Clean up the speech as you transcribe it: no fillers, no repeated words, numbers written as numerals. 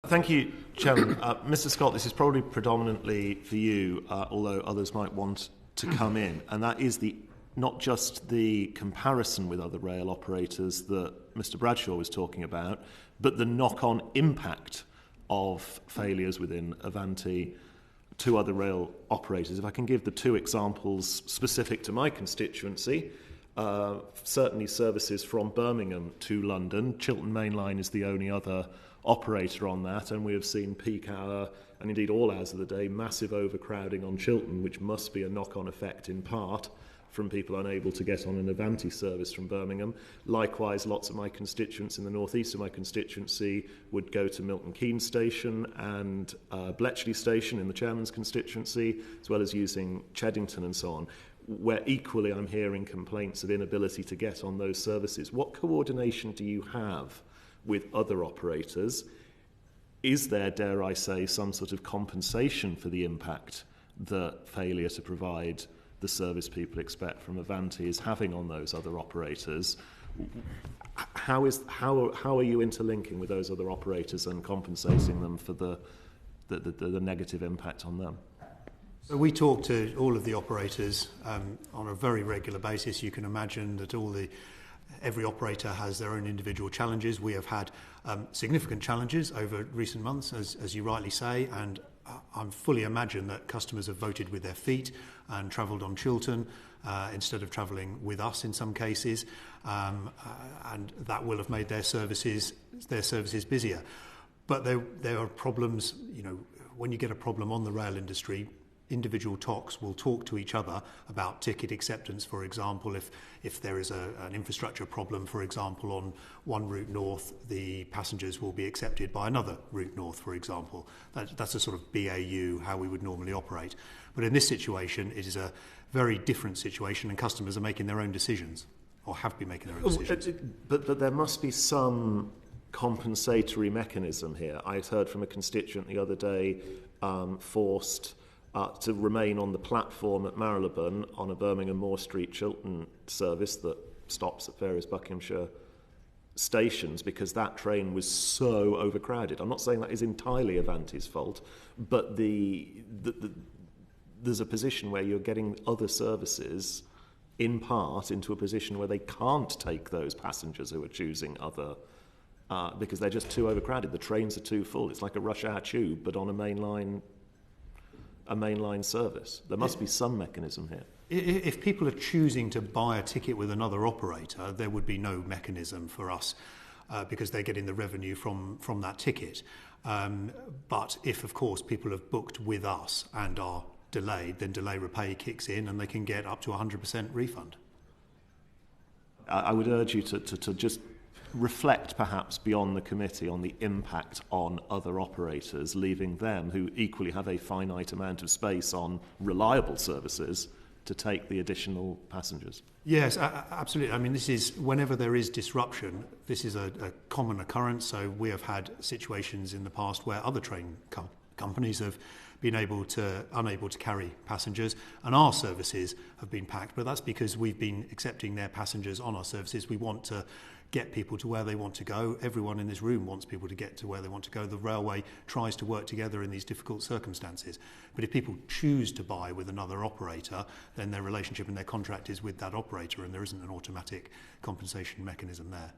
Thank you, Chairman. Mr. Scott, this is probably predominantly for you, although others might want to come in, and that is not just the comparison with other rail operators that Mr. Bradshaw was talking about, but the knock-on impact of failures within Avanti to other rail operators. If I can give the two examples specific to my constituency, certainly services from Birmingham to London. Chiltern Main Line is the only other operator on that, and we have seen peak hour, and indeed all hours of the day, massive overcrowding on Chiltern, which must be a knock-on effect in part from people unable to get on an Avanti service from Birmingham. Likewise, lots of my constituents in the northeast of my constituency would go to Milton Keynes station and Bletchley station in the chairman's constituency, as well as using Cheddington and so on, where equally I'm hearing complaints of inability to get on those services. What coordination do you have with other operators? Is there, dare I say, some sort of compensation for the impact that failure to provide the service people expect from Avanti is having on those other operators? How are you interlinking with those other operators and compensating them for the negative impact on them? So we talk to all of the operators on a very regular basis. You can imagine that every operator has their own individual challenges. We have had significant challenges over recent months, as you rightly say, and I fully imagine that customers have voted with their feet and travelled on Chiltern instead of travelling with us in some cases, and that will have made their services busier. But there are problems. When you get a problem on the rail industry, individual TOCs will talk to each other about ticket acceptance, for example. If there is an infrastructure problem, for example, on one route north, the passengers will be accepted by another route north, for example. That's a sort of BAU, how we would normally operate. But in this situation, it is a very different situation, and customers are making their own decisions, or have been making their own decisions. But there must be some compensatory mechanism here. I heard from a constituent the other day forced to remain on the platform at Marylebone on a Birmingham Moor Street Chiltern service that stops at various Buckinghamshire stations because that train was so overcrowded. I'm not saying that is entirely Avanti's fault, but there's a position where you're getting other services in part into a position where they can't take those passengers who are choosing other because they're just too overcrowded. The trains are too full. It's like a rush hour tube, but on a mainline service. There must be some mechanism here. If people are choosing to buy a ticket with another operator, there would be no mechanism for us because they're getting the revenue from that ticket. But if, of course, people have booked with us and are delayed, then delay repay kicks in and they can get up to 100% refund. I would urge you to just reflect perhaps beyond the committee on the impact on other operators, leaving them, who equally have a finite amount of space on reliable services, to take the additional passengers. Yes, absolutely. I mean, this is, whenever there is disruption, this is a common occurrence. So we have had situations in the past where other train companies have been unable to carry passengers, and our services have been packed. But that's because we've been accepting their passengers on our services. We want to get people to where they want to go. Everyone in this room wants people to get to where they want to go. The railway tries to work together in these difficult circumstances. But if people choose to buy with another operator, then their relationship and their contract is with that operator, and there isn't an automatic compensation mechanism there.